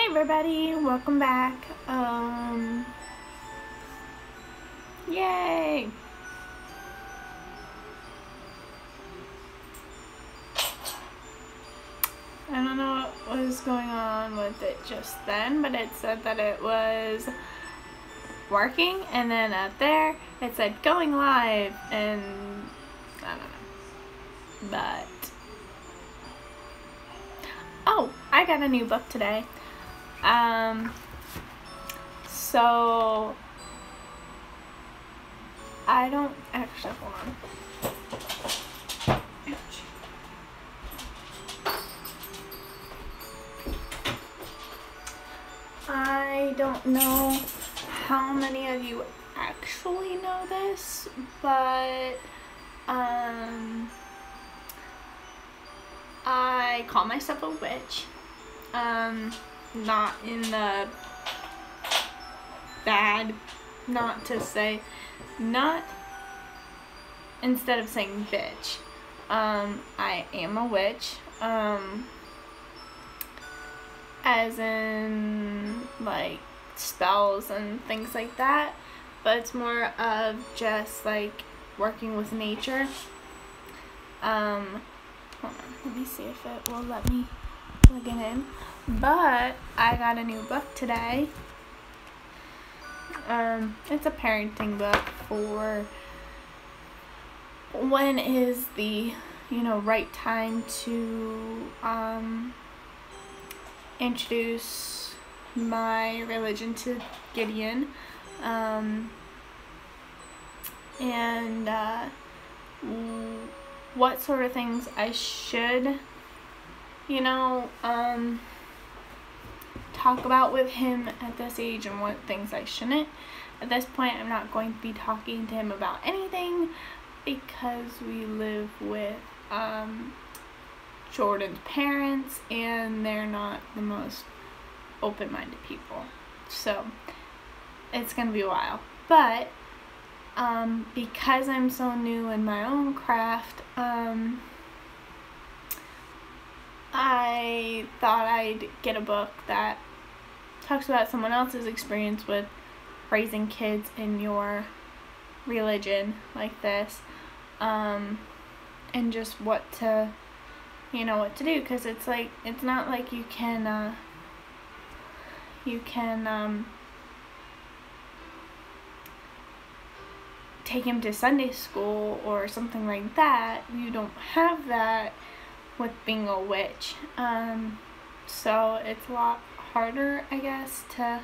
everybody, welcome back. Yay! I don't know what was going on with it just then, but it said that it was working, and then up there it said going live, and I don't know. But oh, I got a new book today. So I don't actually, hold on. I don't know how many of you actually know this, but I call myself a witch. Not in the bad, not to say, not instead of saying bitch. I am a witch. As in like spells and things like that, but it's more of just like working with nature. Hold on, let me see if it will let me plug it in. But I got a new book today. It's a parenting book for when is the, right time to introduce my religion to Gideon, and what sort of things I should, talk about with him at this age, and what things I shouldn't. At this point, I'm not going to be talking to him about anything because we live with Jordan's parents, and they're not the most open-minded people, so it's gonna be a while. But because I'm so new in my own craft, I thought I'd get a book that talks about someone else's experience with raising kids in your religion like this, and just what to what to do, because it's not like you can take him to Sunday school or something like that. You don't have that with being a witch, so it's a lot harder, I guess, to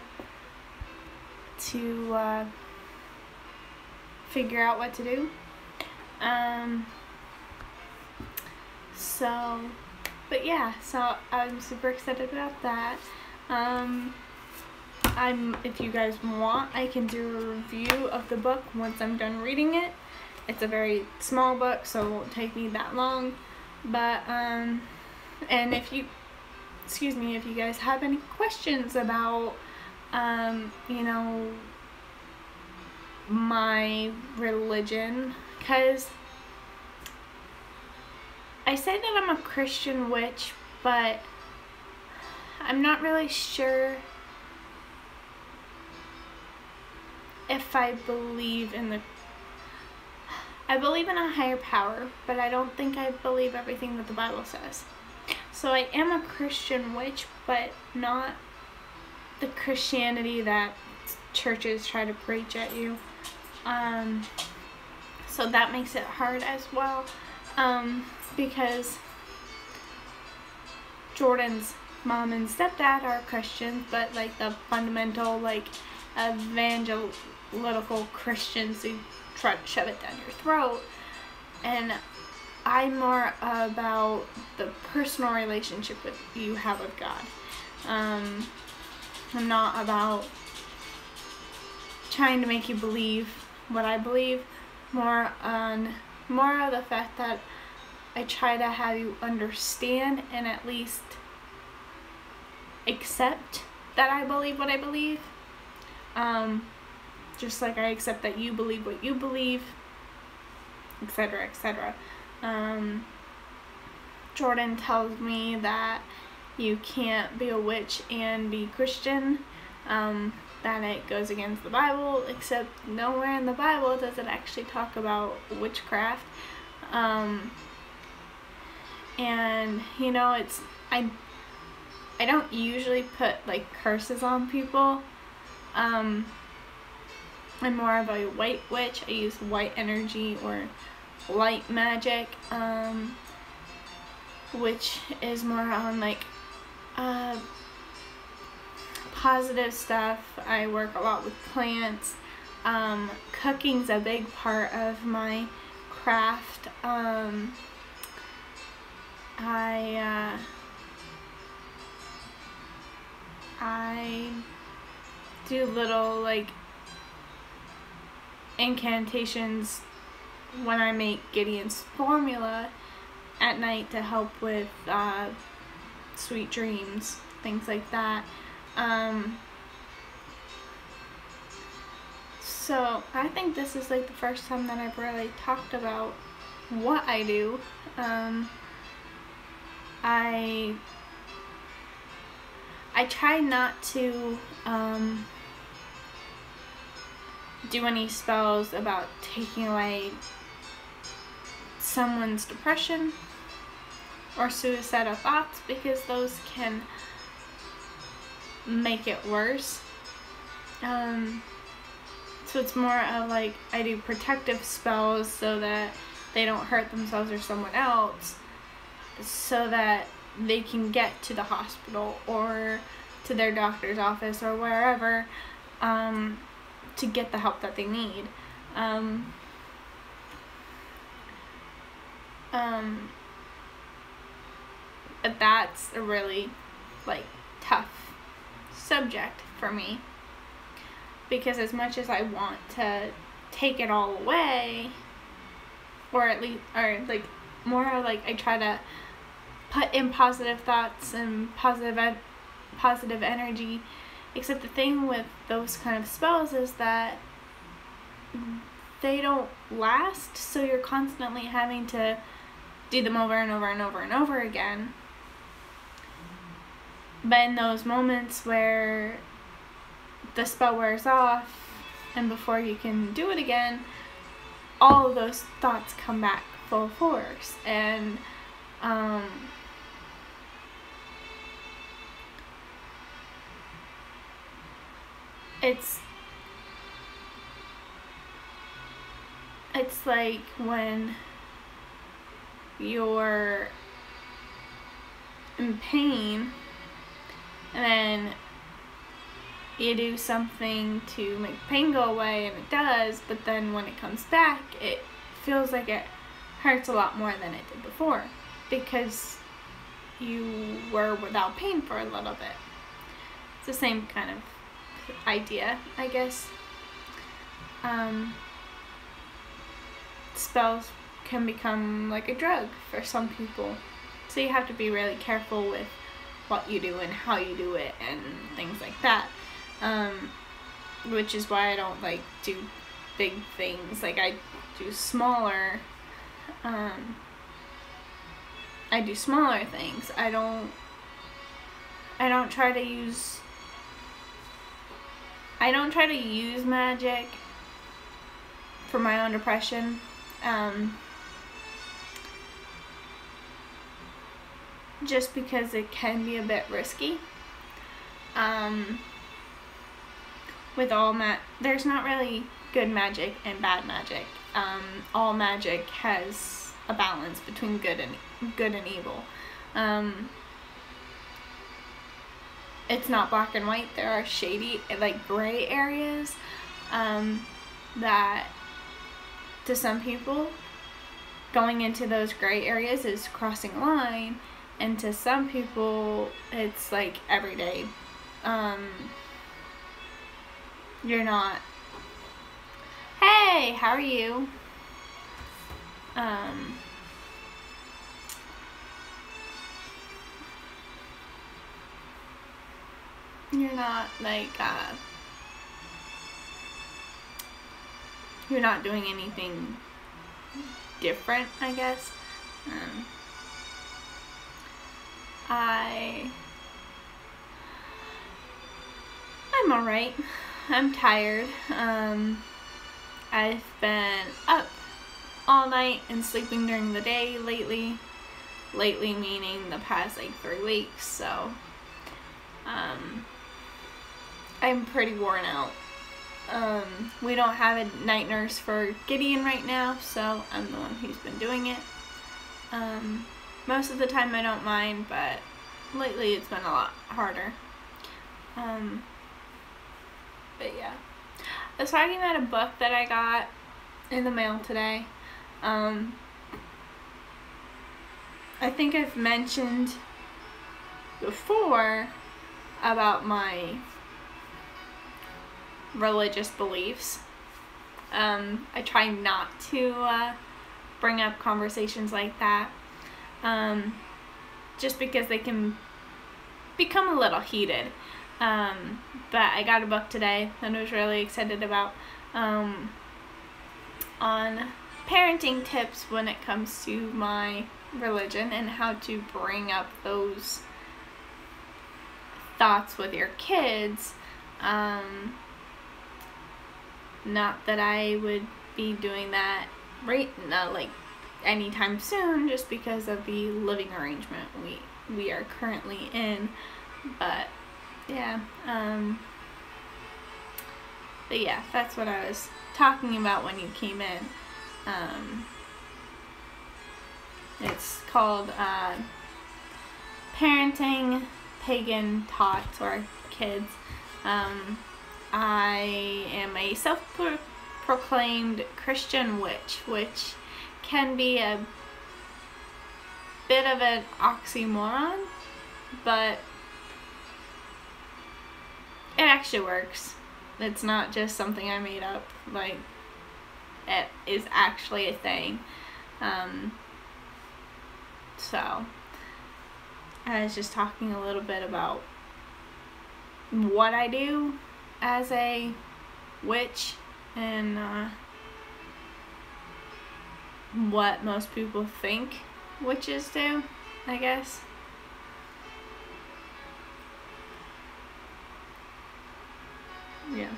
figure out what to do. But yeah, so I'm super excited about that. If you guys want, I can do a review of the book once I'm done reading it. It's a very small book, so it won't take me that long. But, and if you guys have any questions about, my religion, because I say that I'm a Christian witch, but I'm not really sure if I believe in a higher power, but I don't think I believe everything that the Bible says. So I am a Christian witch, but not the Christianity that churches try to preach at you. So that makes it hard as well, because Jordan's mom and stepdad are Christians, but like the fundamental, like, evangelical Christians who try to shove it down your throat. And I'm more about the personal relationship that you have with God. I'm not about trying to make you believe what I believe, more of the fact that I try to have you understand and at least accept that I believe what I believe. Just like I accept that you believe what you believe, etc., etc. Jordan tells me that you can't be a witch and be Christian, that it goes against the Bible, except nowhere in the Bible does it actually talk about witchcraft. And you know, I don't usually put like curses on people. I'm more of a white witch. I use white energy or light magic, which is more on like positive stuff. I work a lot with plants. Cooking's a big part of my craft. I do little like incantations when I make Gideon's formula at night to help with sweet dreams, things like that. So I think this is like the first time that I've really talked about what I do. I try not to do any spells about taking away someone's depression or suicidal thoughts, because those can make it worse. So it's more of like I do protective spells so that they don't hurt themselves or someone else, so that they can get to the hospital or to their doctor's office or wherever, to get the help that they need. But that's a really like tough subject for me, because as much as I want to take it all away, or at least, or like more like I try to put in positive thoughts and positive energy, except the thing with those kind of spells is that they don't last, so you're constantly having to do them over and over and over and over again. But in those moments where the spell wears off and before you can do it again, all of those thoughts come back full force. And it's like when you're in pain and then you do something to make pain go away, and it does, but then when it comes back, it feels like it hurts a lot more than it did before, because you were without pain for a little bit. It's the same kind of idea, I guess. Spells can become like a drug for some people, so you have to be really careful with what you do and how you do it and things like that, which is why I don't like do big things. Like I do smaller things. I don't try to use magic for my own depression. Just because it can be a bit risky. With all there's not really good magic and bad magic. All magic has a balance between good and evil. It's not black and white. There are shady, like gray areas, that to some people, going into those gray areas is crossing a line, and to some people it's like everyday. You're not, hey, how are you? You're not like you're not doing anything different, I guess. I'm alright. I'm tired. I've been up all night and sleeping during the day lately. Lately meaning the past like 3 weeks, so I'm pretty worn out. We don't have a night nurse for Gideon right now, so I'm the one who's been doing it. Most of the time I don't mind, but lately it's been a lot harder. But yeah. I was talking about a book that I got in the mail today. I think I've mentioned before about my religious beliefs. I try not to bring up conversations like that, just because they can become a little heated. But I got a book today that I was really excited about, on parenting tips when it comes to my religion and how to bring up those thoughts with your kids. Not that I would be doing that like anytime soon, just because of the living arrangement we are currently in. But yeah, that's what I was talking about when you came in. It's called Parenting Pagan Taught to Our Kids. I am a self-proclaimed Christian witch, which can be a bit of an oxymoron, but it actually works. It's not just something I made up. Like, it is actually a thing. So I was just talking a little bit about what I do as a witch and what most people think witches do, I guess. Yeah.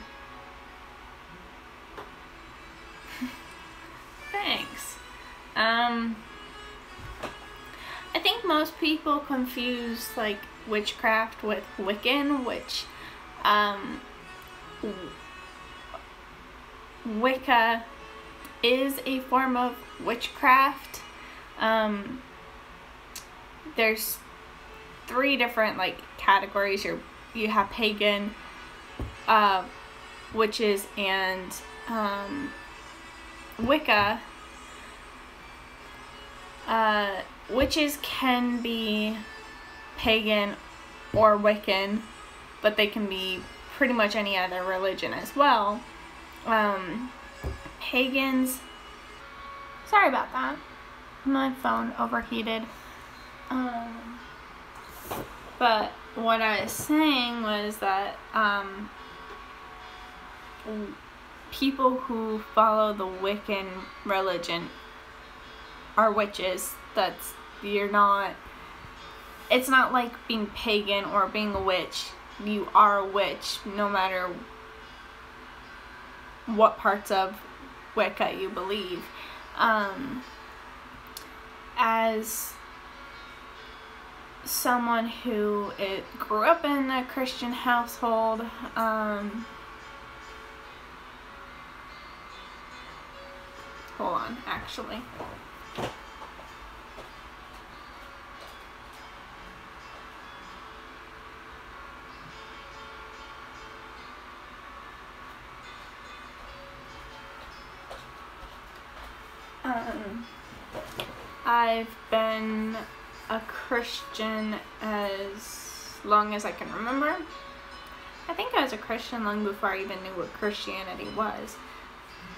Thanks. I think most people confuse like witchcraft with Wiccan, which Wicca is a form of witchcraft. There's 3 different like categories. You have pagan, witches, and Wicca. Witches can be pagan or Wiccan, but they can be pretty much any other religion as well. Pagans, sorry about that, my phone overheated. But what I was saying was that people who follow the Wiccan religion are witches. It's not like being pagan or being a witch. You are a witch no matter what parts of Wicca you believe. As someone who grew up in a Christian household, hold on, actually. I've been a Christian as long as I can remember. I think I was a Christian long before I even knew what Christianity was.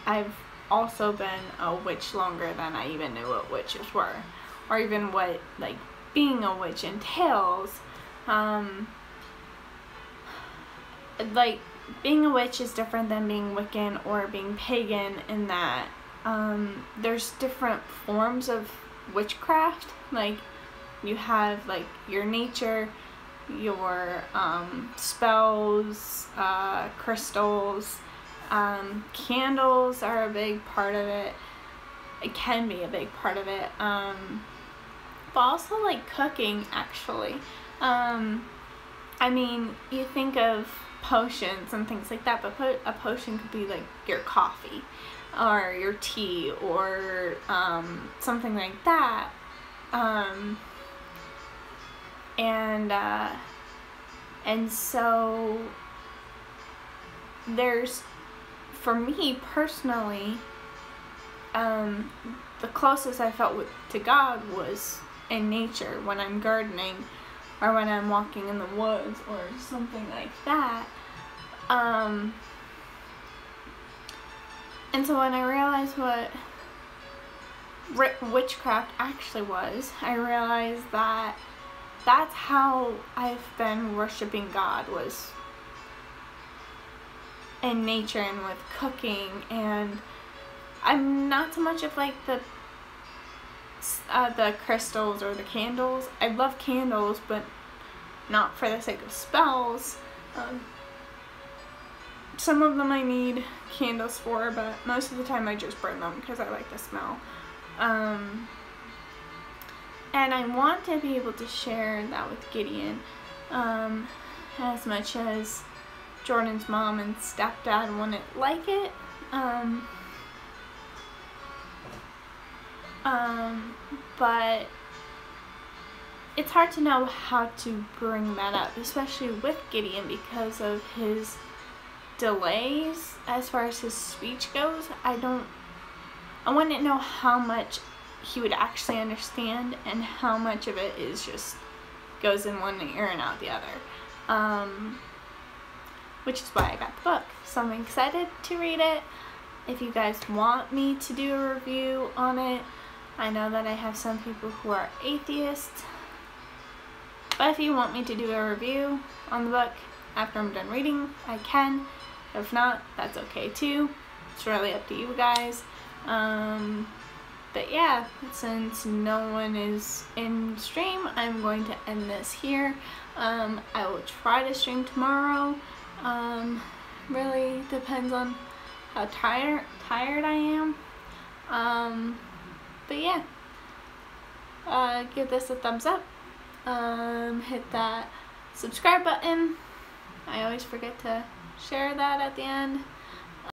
I've also been a witch longer than I even knew what witches were, or even what like being a witch entails. Like, being a witch is different than being Wiccan or being pagan in that there's different forms of witchcraft. Like, you have like your nature your spells, crystals, candles are a big part of it. It can be a big part of it. But also like cooking, actually. I mean, you think of potions and things like that, but a potion could be like your coffee or your tea or something like that. And so there's, for me personally, the closest I felt to God was in nature, when I'm gardening or when I'm walking in the woods or something like that. And so when I realized what witchcraft actually was, I realized that that's how I've been worshiping God, was in nature and with cooking. And I'm not so much of like the crystals or the candles. I love candles, but not for the sake of spells. Some of them I need candles for, but most of the time I just burn them because I like the smell. And I want to be able to share that with Gideon, as much as Jordan's mom and stepdad wouldn't like it. But it's hard to know how to bring that up, especially with Gideon, because of his delays as far as his speech goes. I wouldn't know how much he would actually understand and how much of it is just goes in one ear and out the other. Which is why I got the book. So I'm excited to read it. If you guys want me to do a review on it, I know that I have some people who are atheists, but if you want me to do a review on the book after I'm done reading, I can. If not, that's okay too. It's really up to you guys. But yeah, since no one is in stream, I'm going to end this here. I will try to stream tomorrow. Really depends on how tired I am. But yeah, give this a thumbs up. Hit that subscribe button. I always forget to share that at the end.